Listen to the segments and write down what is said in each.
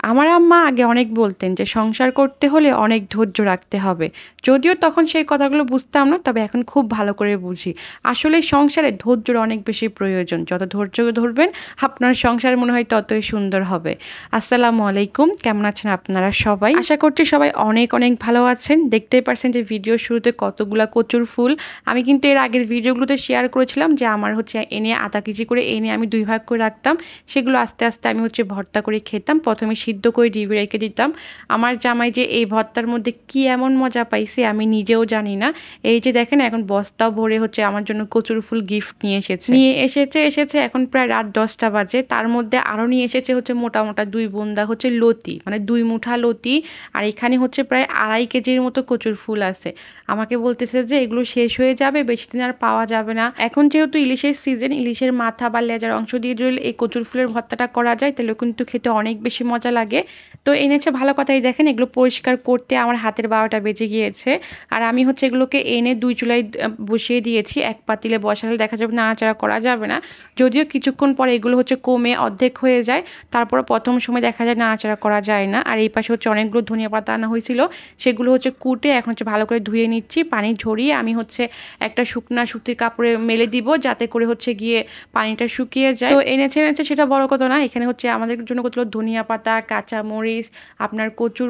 আমার আম্মা আগে অনেক বলতেন যে সংসার করতে হলে অনেক ধৈর্য রাখতে হবে। যদিও তখন সেই কথাগুলো বুঝতাম না, তবে এখন খুব ভালো করে বুঝি। আসলে সংসারে ধৈর্যর অনেক বেশি প্রয়োজন। যত ধৈর্য ধরবেন আপনার সংসার মনে হয় ততই সুন্দর হবে। আসসালামু আলাইকুম, কেমন আছেন আপনারা সবাই? আশা করছি সবাই অনেক অনেক ভালো আছেন। দেখতেই পারছেন যে ভিডিওর শুরুতে কতগুলা কচুর ফুল। আমি কিন্তু এর আগের ভিডিওগুলোতে শেয়ার করেছিলাম যে আমার হচ্ছে এনে আধা কেজি করে এনে আমি 2 ভাগ করে রাখতাম। সেগুলো আস্তে আস্তে আমি হচ্ছে ভর্তা করে খেতাম। প্রথমে সিদ্ধ করে ডিবে রেখে দিতাম। আমার জামাই যে এই ভর্তার মধ্যে কি এমন মজা পাইছে আমি নিজেও জানি না। এই যে দেখেন এখন বস্তা ভরে হচ্ছে আমার জন্য কচুর ফুল গিফট নিয়ে এসেছে এখন প্রায় রাত 10টা বাজে। তার মধ্যে আরও নিয়ে এসেছে হচ্ছে মোটা মোটা 2 বুন্দা হচ্ছে লতি, মানে 2 মুঠা লতি। আর এখানে হচ্ছে প্রায় 2.5 কেজির মতো কচুর ফুল আছে। আমাকে বলতেছে যে এগুলো শেষ হয়ে যাবে, বেশি দিন আর পাওয়া যাবে না। এখন যেহেতু ইলিশের সিজন, ইলিশের মাথা বা লেজার অংশ দিয়ে যদি এই কচুর ফুলের ভর্তাটা করা যায় তাহলে কিন্তু খেতে অনেক বেশি মজা লাগে। তো এনেছে ভালো কথাই। দেখেন এগুলো পরিষ্কার করতে আমার হাতের 12টা বেজে গিয়েছে। আর আমি হচ্ছে এগুলোকে এনে 2 চুলায় বসিয়ে দিয়েছি। এক পাতিলে বসালে দেখা যাবে নাড়াচাড়া করা যাবে না। যদিও কিছুক্ষণ পরে এগুলো হচ্ছে কমে অর্ধেক হয়ে যায়, তারপর প্রথম সময় দেখা যায় নাড়াচাড়া করা যায় না। আর এই পাশে হচ্ছে অনেকগুলো ধনিয়া পাতা আনা হয়েছিল, সেগুলো হচ্ছে কুটে এখন হচ্ছে ভালো করে ধুয়ে নিচ্ছি। পানি ঝরিয়ে আমি হচ্ছে একটা শুকনা সুতির কাপড়ে মেলে দিব, যাতে করে হচ্ছে গিয়ে পানিটা শুকিয়ে যায়। তো এনেছে সেটা বড় কথা না। এখানে হচ্ছে আমাদের জন্য কতগুলো ধনিয়া পাতা, কাঁচা মরিচ, আপনার কচুর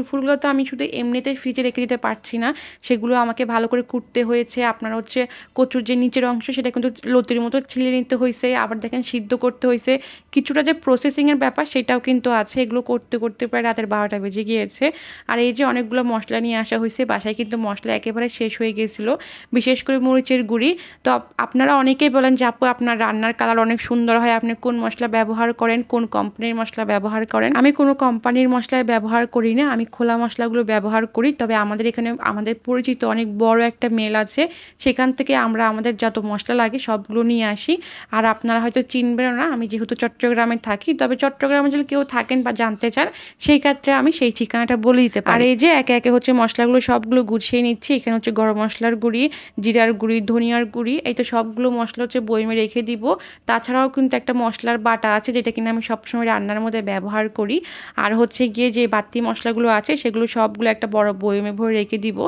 ফুলগুলো তো আমি শুধু এমনিতেই ফ্রিজে রেখে দিতে পারছি না, সেগুলো আমাকে ভালো করে কুটতে হয়েছে। আপনার হচ্ছে কচুর যে নিচের অংশ সেটা কিন্তু লতির মতো ছিলে নিতে হয়েছে, আবার দেখেন সিদ্ধ করতে হয়েছে। কিছুটা যে প্রসেসিংয়ের ব্যাপার সেটাও কিন্তু আছে। এগুলো করতে করতে প্রায় রাতের 12টা বেজে গিয়েছে। আর এই যে অনেকগুলো মশলা নিয়ে আসা হয়েছে, বাসায় কিন্তু মশলা একেবারে শেষ হয়ে গিয়েছিলো, বিশেষ করে মরিচের গুঁড়ি। তো আপনারা অনেকেই বলেন যে আপু আপনার রান্নার কালার অনেক সুন্দর হয়, আপনি কোন মশলা ব্যবহার করেন, কোন কোম্পানির মশলা ব্যবহার করেন। আমি কোনো কোম্পানির মশলা ব্যবহার করি না, আমি খোলা মশলাগুলো ব্যবহার করি। তবে আমাদের এখানে আমাদের পরিচিত অনেক বড় একটা মেল আছে, সেখান থেকে আমরা আমাদের যত মশলা লাগে সবগুলো নিয়ে আসি। আর আপনারা হয়তো চিনবেন না, আমি যেহেতু চট্টগ্রামে থাকি, তবে চট্টগ্রামে যদি কেউ থাকেন বা জানতে চান সেই ক্ষেত্রে আমি সেই ঠিকানাটা বলে দিতে পারি। আর এই যে একে একে হচ্ছে মশলাগুলো সবগুলো গুছিয়ে নিচ্ছি। এখানে হচ্ছে গরম মশলার গুঁড়ি, জিরার গুঁড়ি, ধনিয়ার গুঁড়ি, এই তো সবগুলো মশলা হচ্ছে বয়মে রেখে দিব। তাছাড়াও কিন্তু একটা মশলার বাটা আছে যেটা কিনা আমি সবসময় রান্নার মধ্যে ব্যবহার করি। আর হচ্ছে গিয়ে যে বাড়তি মশলাগুলো আছে সেগুলো সবগুলো একটা বড় বয়মে ভরে রেখে দিব,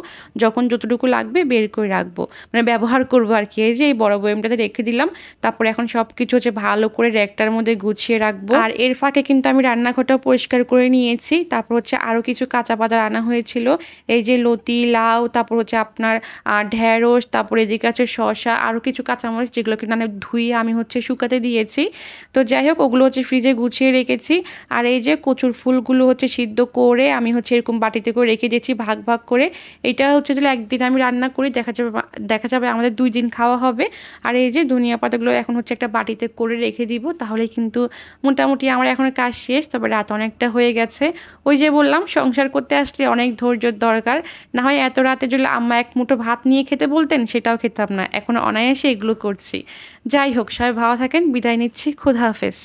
যখন যতটুকু লাগবে বের করে রাখবো, মানে ব্যবহার করবো আর কি। এই যে এই বড় বয়মটাতে রেখে দিলাম। তারপরে এখন সব কিছু হচ্ছে ভালো করে র্যাকটার মধ্যে গুছিয়ে রাখবো। আর এর ফাঁকে কিন্তু আমি রান্নাঘরটাও পরিষ্কার করে নিয়েছি। তারপর হচ্ছে আরও কিছু কাঁচা বাজার আনা হয়েছিল, এই যে লতি, লাউ, তারপর হচ্ছে আপনার ঢেঁড়স, তারপর এদিকে আছে শসা, আরও কিছু কাঁচামরিচ যেগুলো কিনা ধুয়ে আমি হচ্ছে শুকাতে দিয়েছি। তো যাই হোক ওগুলো হচ্ছে ফ্রিজে গুছিয়ে রেখেছি। আর এই যে কচুর ফুলগুলো হচ্ছে সিদ্ধ করে আমি হচ্ছে এরকম বাটিতে করে রেখে দিয়েছি ভাগ ভাগ করে। এটা হচ্ছে যদি একদিন আমি রান্না করি দেখা যাবে আমাদের 2 দিন খাওয়া হবে। আর এই যে ধনিয়া পাতাগুলো এখন হচ্ছে একটা বাটিতে করে রেখে দিব, তাহলে কিন্তু মোটামুটি আমার এখন কাজ শেষ। তবে রাত অনেকটা হয়ে গেছে। ওই যে বললাম সংসার করতে আসলে অনেক ধৈর্যর দরকার। না হয় এত রাতে যদি আম্মা এক মুঠো ভাত নিয়ে খেতে বলতেন সেটাও খেতাম না, এখন অনায়াসে এগুলো করছি। যাই হোক, সবাই ভালো থাকেন, বিদায় নিচ্ছি, খোদা হাফেজ।